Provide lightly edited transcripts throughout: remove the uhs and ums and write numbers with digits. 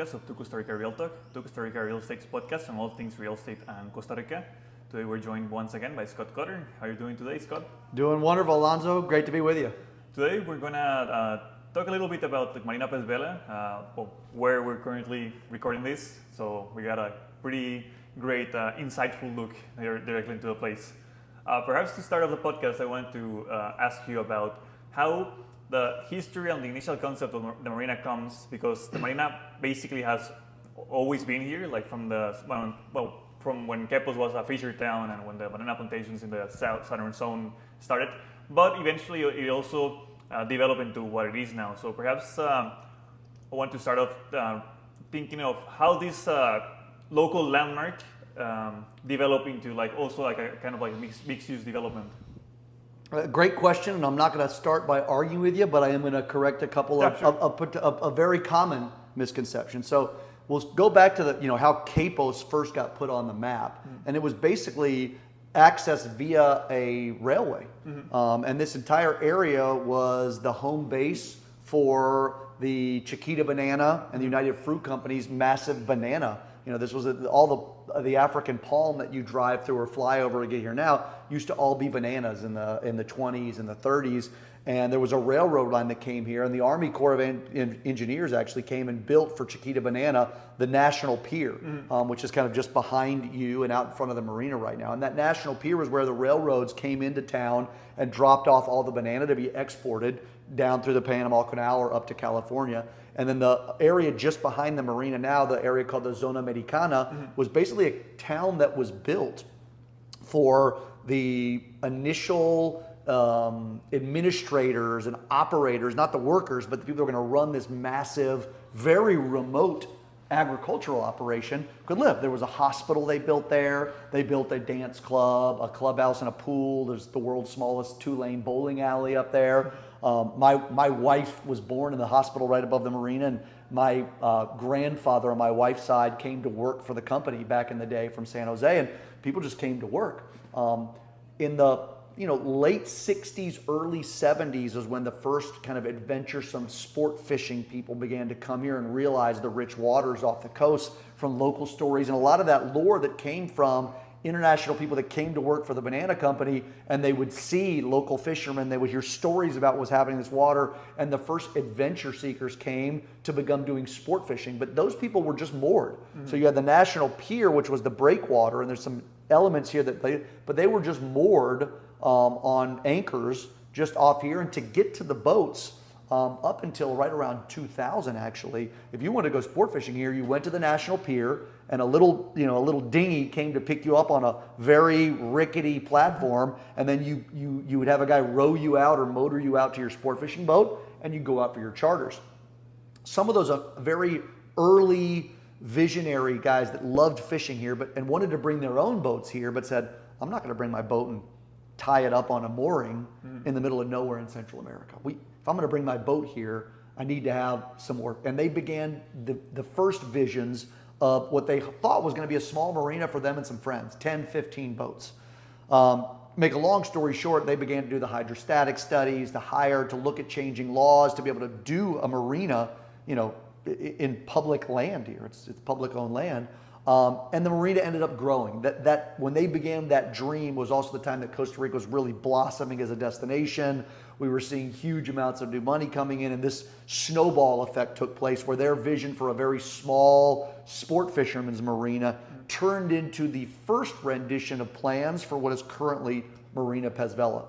podcast of To Costa Rica Real Talk, To Costa Rica Real Estate's podcast on all things real estate and Costa Rica. Today we're joined once again by Scott Cotter. How are you doing today, Scott? Doing wonderful, Alonso. Great to be with you. Today we're going to talk a little bit about the Marina Pez Vela, where we're currently recording this. So we got a pretty great, insightful look directly into the place. Perhaps to start off the podcast, I wanted to ask you about how the history and the initial concept of the marina comes, because the marina basically has always been here, like from when Quepos was a fisher town and when the banana plantations in the southern zone started. But eventually it also developed into what it is now. So perhaps I want to start off thinking of how this local landmark developed into also a kind of mixed use development. Great question, and I'm not going to start by arguing with you, but I am going to correct a couple of very common misconceptions. So we'll go back to how Quepos first got put on the map, and it was basically accessed via a railway. And this entire area was the home base for the Chiquita Banana and the United Fruit Company's massive banana. This was all the African palm that you drive through or fly over to get here now used to all be bananas in the 20s and the 30s. And there was a railroad line that came here, and the Army Corps of Engineers actually came and built for Chiquita Banana the National Pier, which is kind of just behind you and out in front of the marina right now. And that National Pier was where the railroads came into town and dropped off all the banana to be exported down through the Panama Canal or up to California. And then the area just behind the marina now, the area called the Zona Americana, was basically a town that was built for the initial administrators and operators, not the workers, but the people who are going to run this massive, very remote agricultural operation could live. There was a hospital they built there. They built a dance club, a clubhouse, and a pool. There's the world's smallest 2-lane bowling alley up there. My wife was born in the hospital right above the marina, and my grandfather on my wife's side came to work for the company back in the day from San Jose, and people just came to work. In the late 60s, early 70s is when the first kind of adventuresome sport fishing people began to come here and realize the rich waters off the coast from local stories, and a lot of that lore that came from international people that came to work for the banana company, and they would see local fishermen, they would hear stories about what was happening in this water, and the first adventure seekers came to begin doing sport fishing. But those people were just moored. So you had the National Pier, which was the breakwater, and there's some elements here but they were just moored on anchors just off here. And to get to the boats, up until right around 2000, actually, if you wanted to go sport fishing here, you went to the National Pier, and a little dinghy came to pick you up on a very rickety platform, and then you would have a guy row you out or motor you out to your sport fishing boat, and you go out for your charters. Some of those very early visionary guys that loved fishing here and wanted to bring their own boats here, but said, I'm not going to bring my boat and tie it up on a mooring in the middle of nowhere in Central America. If I'm going to bring my boat here, I need to have some work. And they began the first visions of what they thought was going to be a small marina for them and some friends, 10, 15 boats. Make a long story short, they began to do the hydrostatic studies, to look at changing laws, to be able to do a marina, in public land here. It's public owned land. And the marina ended up growing. That when they began that dream was also the time that Costa Rica was really blossoming as a destination. We were seeing huge amounts of new money coming in, and this snowball effect took place where their vision for a very small sport fisherman's marina turned into the first rendition of plans for what is currently Marina Pez Vela.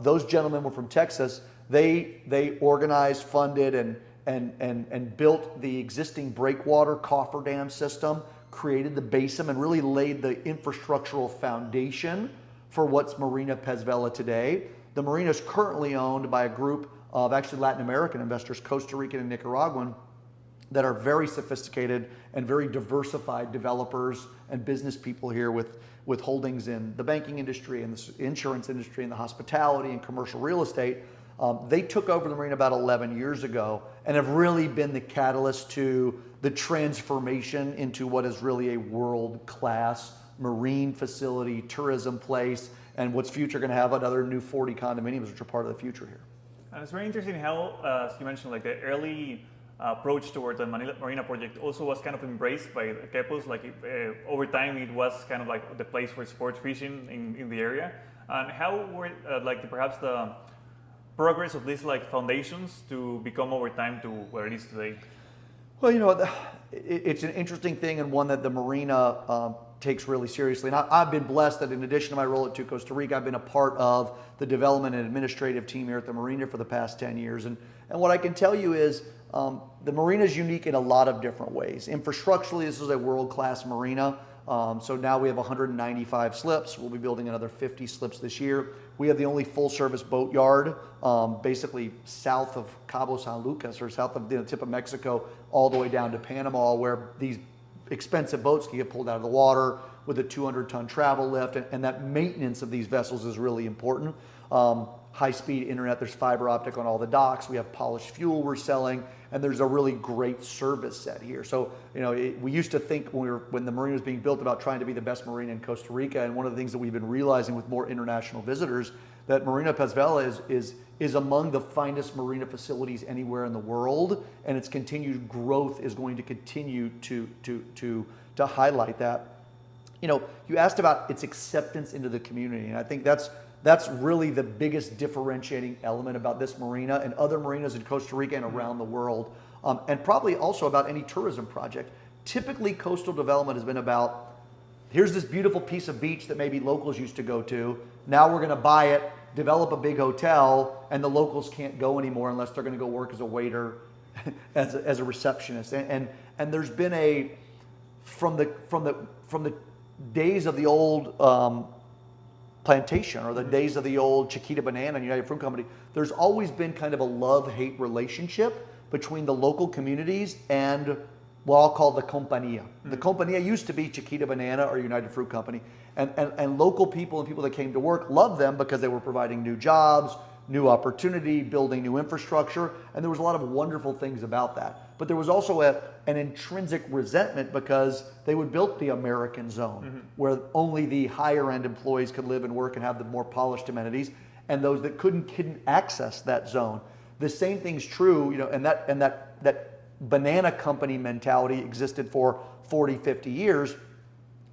Those gentlemen were from Texas. They organized, funded, and built the existing breakwater cofferdam system, created the basin, and really laid the infrastructural foundation for what's Marina Pez Vela today. The marina is currently owned by a group of actually Latin American investors, Costa Rican and Nicaraguan, that are very sophisticated and very diversified developers and business people here with holdings in the banking industry and the insurance industry and the hospitality and commercial real estate. They took over the marina about 11 years ago and have really been the catalyst to the transformation into what is really a world-class marine facility, tourism place, and what's future going to have another new 40 condominiums, which are part of the future here. It's very interesting how, as you mentioned, like the early approach toward the Marina project also was kind of embraced by the Quepos. Like over time, it was kind of like the place for sports fishing in the area. And how were perhaps the progress of these like foundations to become over time to where it is today? Well, it's an interesting thing and one that the Marina takes really seriously. And I've been blessed that in addition to my role at Costa Rica, I've been a part of the development and administrative team here at the Marina for the past 10 years. And what I can tell you is the Marina is unique in a lot of different ways. Infrastructurally, this is a world-class Marina. So now we have 195 slips. We'll be building another 50 slips this year. We have the only full-service boat yard, basically south of Cabo San Lucas or south of the tip of Mexico, all the way down to Panama, where these expensive boats can get pulled out of the water with a 200-ton travel lift, and that maintenance of these vessels is really important. High-speed internet, there's fiber optic on all the docks. We have polished fuel we're selling, and there's a really great service set here. So, we used to think when the marina was being built about trying to be the best marina in Costa Rica, and one of the things that we've been realizing with more international visitors, that Marina Pez Vela is among the finest marina facilities anywhere in the world, and its continued growth is going to continue to highlight that. You asked about its acceptance into the community, and I think that's really the biggest differentiating element about this marina and other marinas in Costa Rica and around the world, and probably also about any tourism project. Typically, coastal development has been about, here's this beautiful piece of beach that maybe locals used to go to. Now we're going to buy it, develop a big hotel, and the locals can't go anymore unless they're going to go work as a waiter, as a receptionist. And there's been from the days of the old plantation or the days of the old Chiquita Banana and United Fruit Company, there's always been kind of a love-hate relationship between the local communities and what I'll call the compañía. The compañía used to be Chiquita Banana or United Fruit Company, and local people and people that came to work loved them because they were providing new jobs, new opportunity, building new infrastructure, and there was a lot of wonderful things about that. But there was also an intrinsic resentment because they would build the American zone, where only the higher end employees could live and work and have the more polished amenities, and those that couldn't access that zone. The same thing's true, and that banana company mentality existed for 40, 50 years.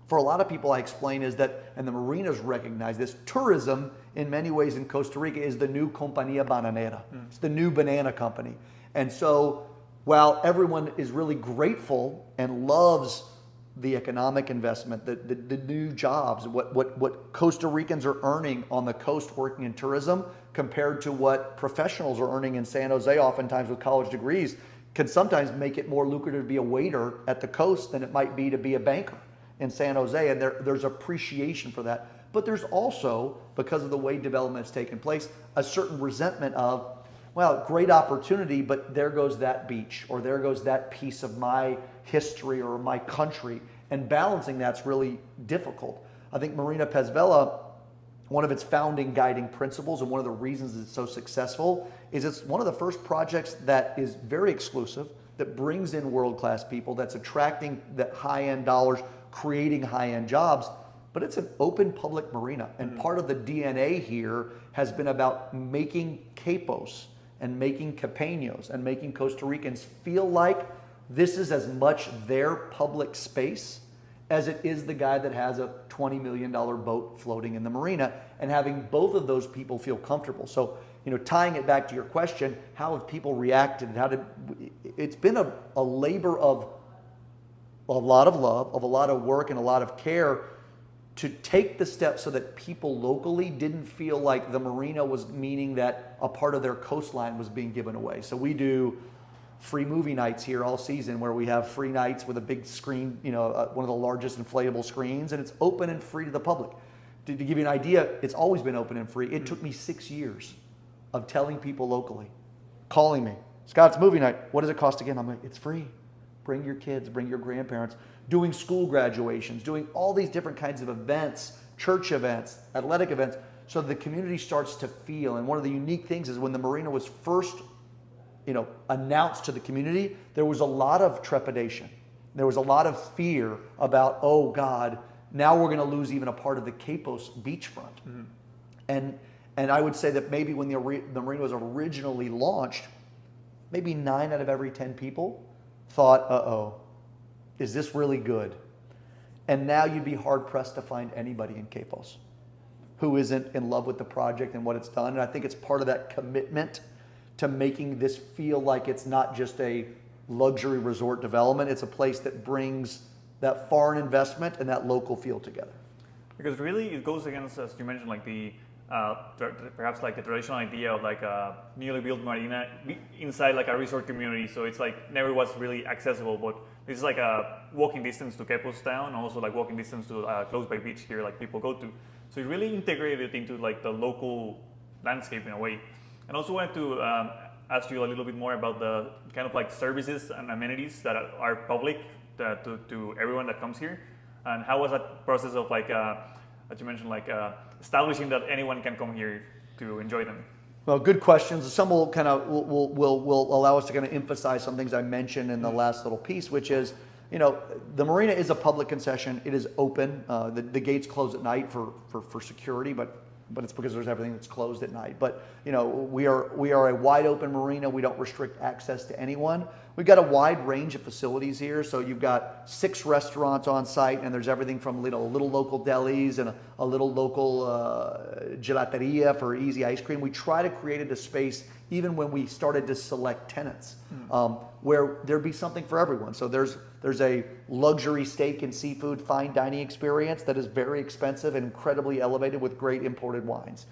For a lot of people, I explain is that, and the marinas recognize this, tourism in many ways in Costa Rica is the new compañía bananera. It's the new banana company. And so while everyone is really grateful and loves the economic investment, the new jobs, what Costa Ricans are earning on the coast working in tourism compared to what professionals are earning in San Jose, oftentimes with college degrees, can sometimes make it more lucrative to be a waiter at the coast than it might be to be a banker in San Jose, and there's appreciation for that. But there's also, because of the way development has taken place, a certain resentment of, well, great opportunity, but there goes that beach, or there goes that piece of my history or my country, and balancing that's really difficult. I think Marina Pez Vela, one of its founding guiding principles and one of the reasons it's so successful is it's one of the first projects that is very exclusive, that brings in world-class people, that's attracting that high-end dollars, creating high-end jobs, but it's an open public marina. And part of the DNA here has been about making Quepos and making Quepeños and making Costa Ricans feel like this is as much their public space as it is the guy that has a $20 million boat floating in the marina, and having both of those people feel comfortable. So, tying it back to your question, how have people reacted? It's been a labor of a lot of love, of a lot of work and a lot of care to take the steps so that people locally didn't feel like the marina was meaning that a part of their coastline was being given away. So we do free movie nights here all season, where we have free nights with a big screen, one of the largest inflatable screens, and it's open and free to the public. To give you an idea, it's always been open and free. It took me 6 years of telling people locally, calling me, Scott, it's movie night. What does it cost again? I'm like, it's free. Bring your kids, bring your grandparents. Doing school graduations, doing all these different kinds of events, church events, athletic events, so the community starts to feel. And one of the unique things is when the marina was first, announced to the community, there was a lot of trepidation. There was a lot of fear about, oh God, now we're going to lose even a part of the Quepos beachfront. And I would say that maybe when the marina was originally launched, maybe 9 out of every 10 people thought, uh-oh, is this really good? And now you'd be hard pressed to find anybody in Quepos who isn't in love with the project and what it's done. And I think it's part of that commitment to making this feel like it's not just a luxury resort development. It's a place that brings that foreign investment and that local feel together. Because really it goes against, as you mentioned, like the perhaps like the traditional idea of like a newly built marina inside like a resort community. So it's like never was really accessible, but this is like a walking distance to Quepos town, also like walking distance to close by beach here, like people go to. So it really integrated into like the local landscape in a way. And also wanted to ask you a little bit more about the kind of like services and amenities that are public to everyone that comes here, and how was that process of like as you mentioned, like establishing that anyone can come here to enjoy them? Well, good questions. Some will kind of will allow us to kind of emphasize some things I mentioned in the last little piece, which is, you know, the marina is a public concession. It is open. The gates close at night for security, but it's because there's everything that's closed at night. But you know, we are a wide open marina. We don't restrict access to anyone. We've got a wide range of facilities here. So you've got 6 restaurants on site, and there's everything from little local delis and a little local gelateria for easy ice cream. We try to create a space, even when we started to select tenants, where there'd be something for everyone. So there's a luxury steak and seafood fine dining experience that is very expensive and incredibly elevated with great imported wines.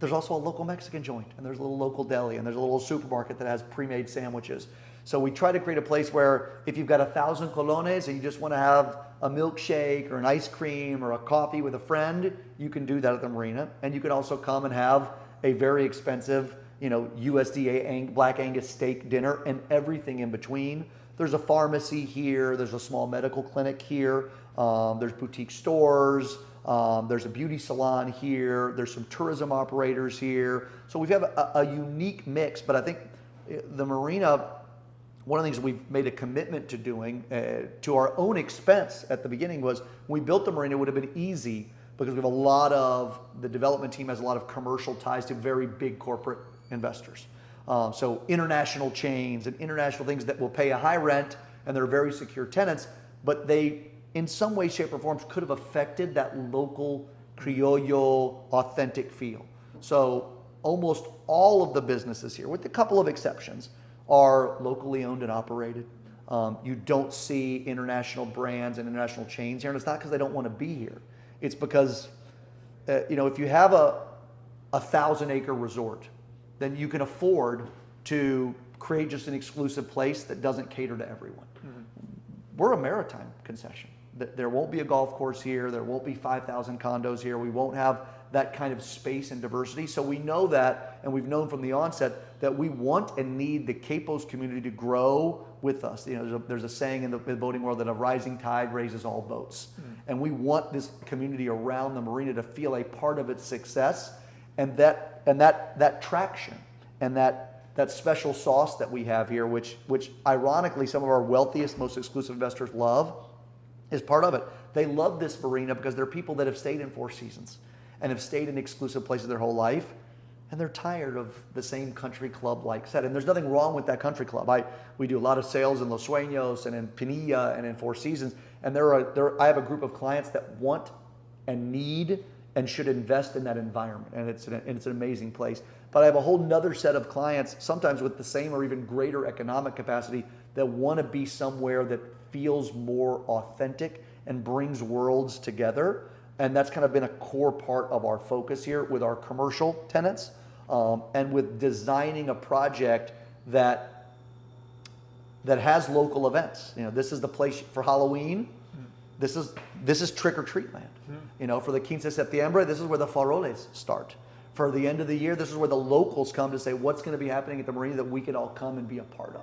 There's also a local Mexican joint, and there's a little local deli, and there's a little supermarket that has pre-made sandwiches. So we try to create a place where if you've got 1,000 colones and you just want to have a milkshake or an ice cream or a coffee with a friend, you can do that at the marina. And you can also come and have a very expensive, you know, USDA Black Angus steak dinner and everything in between. There's a pharmacy here. There's a small medical clinic here. There's boutique stores. There's a beauty salon here. There's some tourism operators here. So we have a unique mix, but I think the marina, one of the things we've made a commitment to doing to our own expense at the beginning was when we built the marina, it would have been easy because we have the development team has a lot of commercial ties to very big corporate investors. So international chains and international things that will pay a high rent, and they're very secure tenants, but they, in some way, shape, or form, could have affected that local criollo authentic feel. So almost all of the businesses here, with a couple of exceptions, are locally owned and operated. You don't see international brands and international chains here, and it's not because they don't want to be here. It's because, you know, if you have a 1,000-acre resort, then you can afford to create just an exclusive place that doesn't cater to everyone. Mm-hmm. We're a maritime concession. There won't be a golf course here. There won't be 5,000 condos here. We won't have that kind of space and diversity. So we know that, and we've known from the onset that we want and need the Quepos community to grow with us. You know, there's a saying in the boating world that a rising tide raises all boats. Mm. And we want this community around the marina to feel a part of its success, and that traction and that special sauce that we have here, which ironically some of our wealthiest, most exclusive investors love, is part of it. They love this marina because they're people that have stayed in Four Seasons and have stayed in exclusive places their whole life, and they're tired of the same country club-like set. And there's nothing wrong with that country club. We do a lot of sales in Los Sueños and in Pinilla and in Four Seasons, and I have a group of clients that want and need and should invest in that environment, and it's an amazing place. But I have a whole nother set of clients, sometimes with the same or even greater economic capacity, that want to be somewhere that feels more authentic and brings worlds together. And that's kind of been a core part of our focus here with our commercial tenants, and with designing a project that has local events. You know, this is the place for Halloween. This is trick or treat land. You know, for the 15 de septiembre, this is where the faroles start. For the end of the year, this is where the locals come to say what's going to be happening at the marina that we can all come and be a part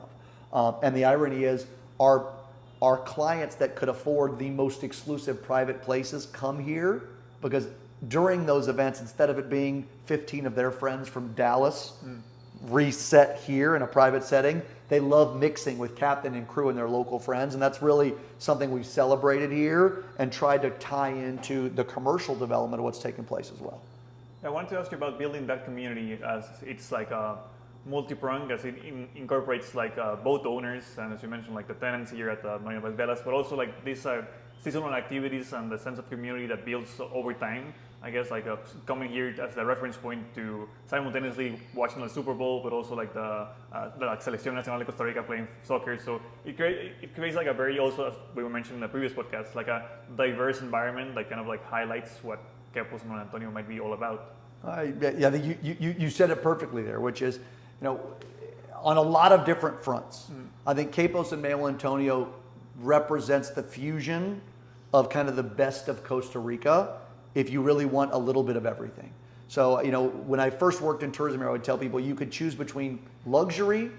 of. And the irony is, our clients that could afford the most exclusive private places come here because during those events, instead of it being 15 of their friends from Dallas reset here in a private setting, they love mixing with captain and crew and their local friends. And that's really something we've celebrated here and tried to tie into the commercial development of what's taking place as well. I wanted to ask you about building that community, as it's like multi-pronged as it incorporates like boat owners and, as you mentioned, like the tenants here at Marina Pez Vela, but also like these seasonal activities and the sense of community that builds over time. I guess like coming here as the reference point to simultaneously watching the Super Bowl, but also like the Selección Nacional de Costa Rica playing soccer. So it creates like a very, also as we were mentioning in the previous podcast, like a diverse environment that kind of like highlights what Quepos and San Antonio might be all about. Yeah, you said it perfectly there, which is, on a lot of different fronts. I think Quepos and San Antonio represents the fusion of kind of the best of Costa Rica if you really want a little bit of everything. So, when I first worked in tourism here, I would tell people you could choose between luxury,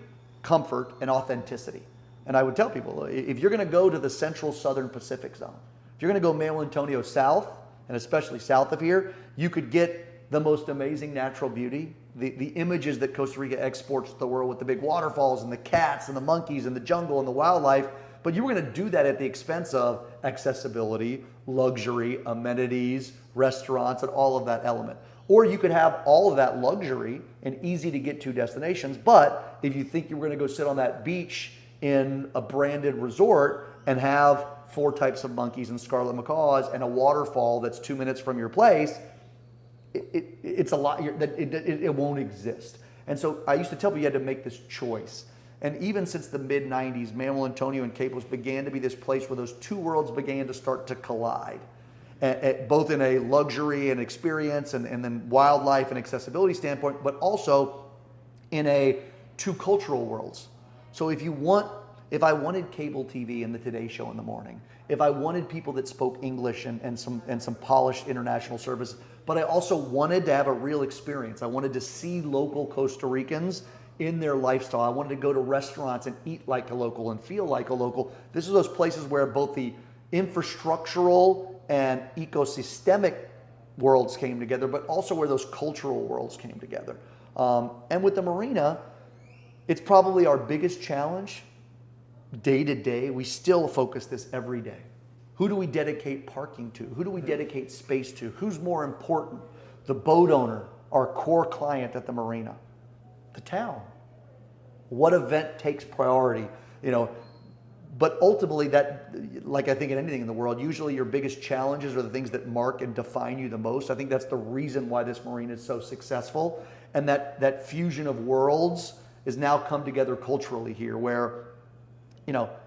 comfort, and authenticity. And I would tell people, if you're going to go to the central southern Pacific zone, if you're going to go San Antonio south, and especially south of here, you could get the most amazing natural beauty, the images that Costa Rica exports to the world with the big waterfalls and the cats and the monkeys and the jungle and the wildlife. But you were going to do that at the expense of accessibility, luxury, amenities, restaurants, and all of that element. Or you could have all of that luxury and easy to get to destinations, but if you think you were going to go sit on that beach in a branded resort and have 4 types of monkeys and scarlet macaws and a waterfall that's 2 minutes from your place, it's a lot that it won't exist. And so I used to tell people you had to make this choice. And even since the mid-90s, San Antonio and Quepos began to be this place where those two worlds began to start to collide, both in a luxury and experience and then wildlife and accessibility standpoint, but also in a two cultural worlds. So if I wanted cable TV and the Today Show in the morning, if I wanted people that spoke English and some polished international service, but I also wanted to have a real experience. I wanted to see local Costa Ricans in their lifestyle. I wanted to go to restaurants and eat like a local and feel like a local. This is those places where both the infrastructural and ecosystemic worlds came together, but also where those cultural worlds came together. And with the marina, it's probably our biggest challenge day to day. We still focus this every day. Who do we dedicate parking to? Who do we dedicate space to? Who's more important? The boat owner, our core client at the marina. The town. What event takes priority? But ultimately that, like I think in anything in the world, usually your biggest challenges are the things that mark and define you the most. I think that's the reason why this marina is so successful. And that fusion of worlds is now come together culturally here where,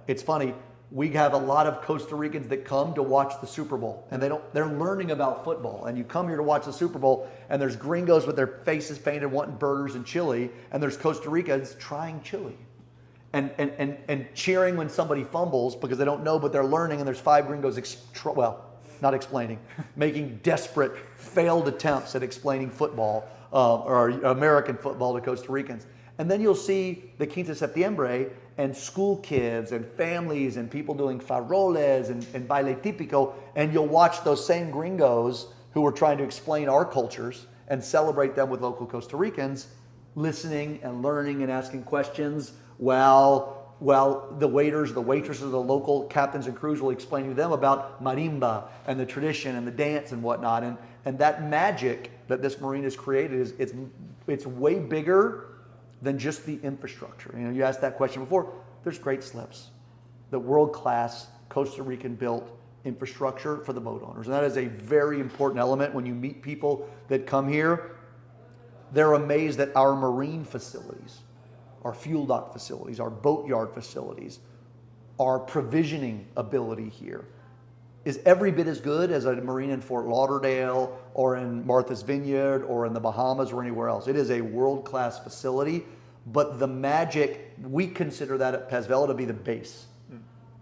it's funny, we have a lot of Costa Ricans that come to watch the Super Bowl and they're learning about football. And you come here to watch the Super Bowl and there's gringos with their faces painted wanting burgers and chili, and there's Costa Ricans trying chili and cheering when somebody fumbles because they don't know, but they're learning, and there's 5 gringos not explaining, making desperate failed attempts at explaining football or American football to Costa Ricans. And then you'll see the Quinta Septiembre and school kids and families and people doing faroles and baile típico, and you'll watch those same gringos who are trying to explain our cultures and celebrate them with local Costa Ricans, listening and learning and asking questions while the waiters, the waitresses, the local captains and crews will explain to them about marimba and the tradition and the dance and whatnot. And that magic that this marina has created it's way bigger than just the infrastructure. You asked that question before. There's great slips. The world-class Costa Rican built infrastructure for the boat owners. And that is a very important element when you meet people that come here. They're amazed that our marine facilities, our fuel dock facilities, our boatyard facilities, our provisioning ability here is every bit as good as a marina in Fort Lauderdale or in Martha's Vineyard or in the Bahamas or anywhere else. It is a world-class facility, but the magic, we consider that at Pez Vela to be the base.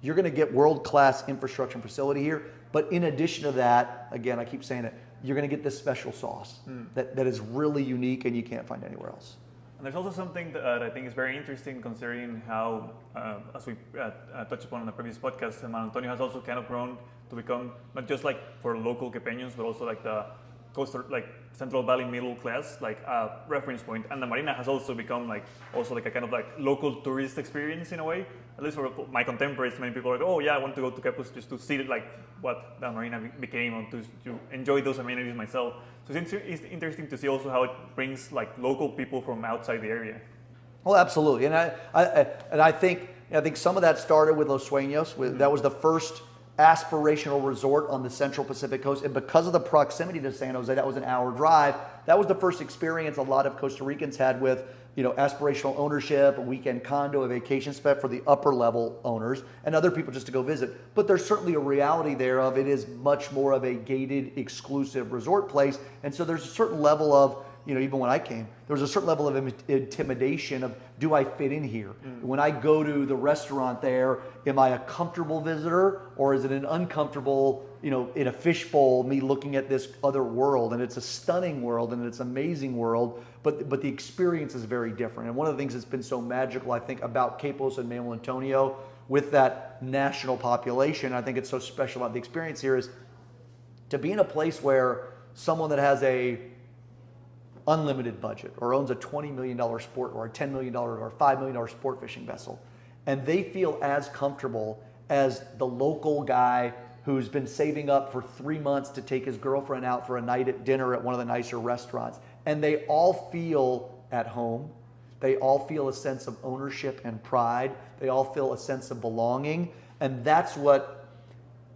You're going to get world-class infrastructure and facility here, but in addition to that, again, I keep saying it, you're going to get this special sauce that is really unique and you can't find anywhere else. And there's also something that I think is very interesting considering how, as we touched upon in the previous podcast, San Antonio has also kind of grown to become not just like for local Quepeños, but also like the coastal, like Central Valley middle class, like reference point. And the marina has also become also a kind of like local tourist experience in a way. At least for my contemporaries, many people are like, oh yeah, I want to go to Quepos just to see like what the marina became and to enjoy those amenities myself. So it's interesting to see also how it brings like local people from outside the area. Well, absolutely, and I think some of that started with Los Sueños. That was the first aspirational resort on the Central Pacific coast, and because of the proximity to San Jose, that was an hour drive. That was the first experience a lot of Costa Ricans had with aspirational ownership, a weekend condo, a vacation spot for the upper level owners, and other people just to go visit. But there's certainly a reality there of it is much more of a gated, exclusive resort place, and so there's a certain level of even when I came, there was a certain level of intimidation of, do I fit in here? When I go to the restaurant there, am I a comfortable visitor or is it an uncomfortable, in a fishbowl, me looking at this other world? And it's a stunning world and it's an amazing world, but the experience is very different. And one of the things that's been so magical, I think, about Quepos and Manuel Antonio with that national population, I think it's so special about the experience here is to be in a place where someone that has a unlimited budget or owns a $20 million sport or a $10 million or a $5 million sport fishing vessel, and they feel as comfortable as the local guy who's been saving up for 3 months to take his girlfriend out for a night at dinner at one of the nicer restaurants. And they all feel at home. They all feel a sense of ownership and pride. They all feel a sense of belonging. And that's what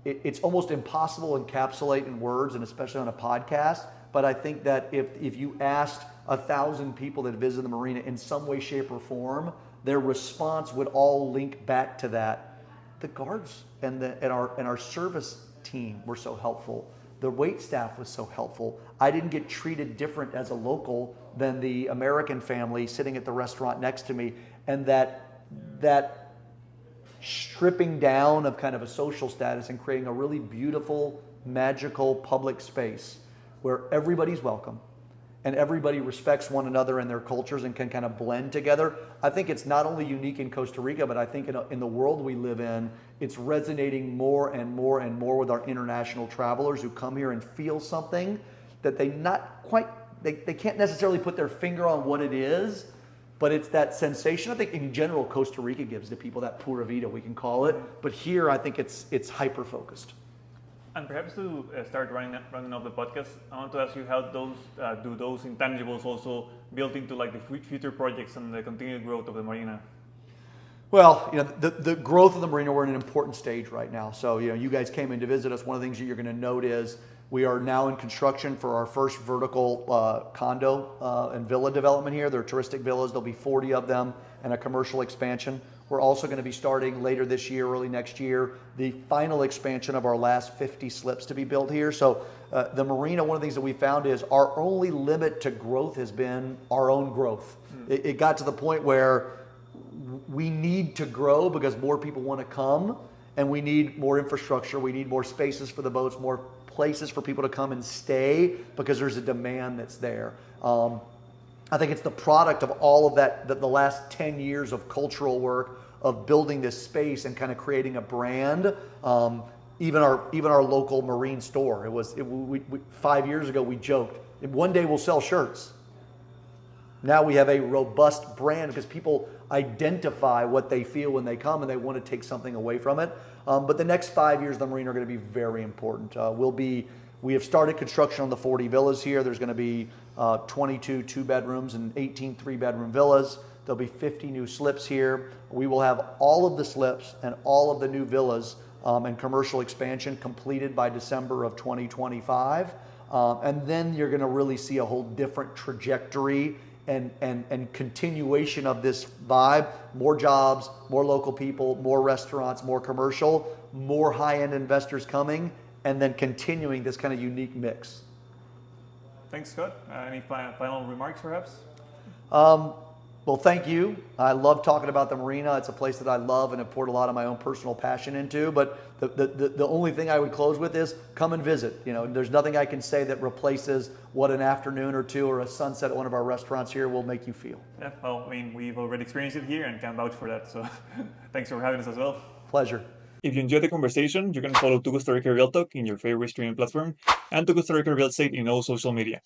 it's almost impossible to encapsulate in words, and especially on a podcast. But I think that if you asked 1,000 people that visit the marina in some way, shape, or form, their response would all link back to that. The guards and our service team were so helpful. The wait staff was so helpful. I didn't get treated different as a local than the American family sitting at the restaurant next to me. And that stripping down of kind of a social status and creating a really beautiful, magical public space where everybody's welcome and everybody respects one another and their cultures and can kind of blend together. I think it's not only unique in Costa Rica, but I think in the world we live in, it's resonating more and more and more with our international travelers who come here and feel something that they can't necessarily put their finger on what it is, but it's that sensation. I think in general, Costa Rica gives to people that pura vida, we can call it. But here, I think it's hyper-focused. And perhaps to start running off the podcast, I want to ask you how do those intangibles also built into like the future projects and the continued growth of the marina? Well, the growth of the marina, we're in an important stage right now. So, you guys came in to visit us. One of the things that you're going to note is we are now in construction for our first vertical condo and villa development here. They're touristic villas. There'll be 40 of them and a commercial expansion. We're also going to be starting later this year, early next year, the final expansion of our last 50 slips to be built here. So the marina, one of the things that we found is our only limit to growth has been our own growth. It got to the point where we need to grow because more people want to come, and we need more infrastructure. We need more spaces for the boats, more places for people to come and stay because there's a demand that's there. I think it's the product of all of that, the last 10 years of cultural work, of building this space and kind of creating a brand. Even our local marine store. 5 years ago we joked, one day we'll sell shirts. Now we have a robust brand because people identify what they feel when they come and they want to take something away from it. But the next 5 years, the marina are going to be very important. We have started construction on the 40 villas here. There's going to be 22 two-bedrooms and 18 three-bedroom villas. There'll be 50 new slips here. We will have all of the slips and all of the new villas and commercial expansion completed by December of 2025. And then you're going to really see a whole different trajectory and continuation of this vibe. More jobs, more local people, more restaurants, more commercial, more high-end investors coming, and then continuing this kind of unique mix. Thanks, Scott. Any final remarks, perhaps? Well, thank you. I love talking about the marina. It's a place that I love and have poured a lot of my own personal passion into. But the only thing I would close with is come and visit. There's nothing I can say that replaces what an afternoon or two or a sunset at one of our restaurants here will make you feel. Yeah, well, we've already experienced it here and can vouch for that. So thanks for having us as well. Pleasure. If you enjoyed the conversation, you can follow To Costa Rica Real Talk in your favorite streaming platform and To Costa Rica Real Estate in all social media.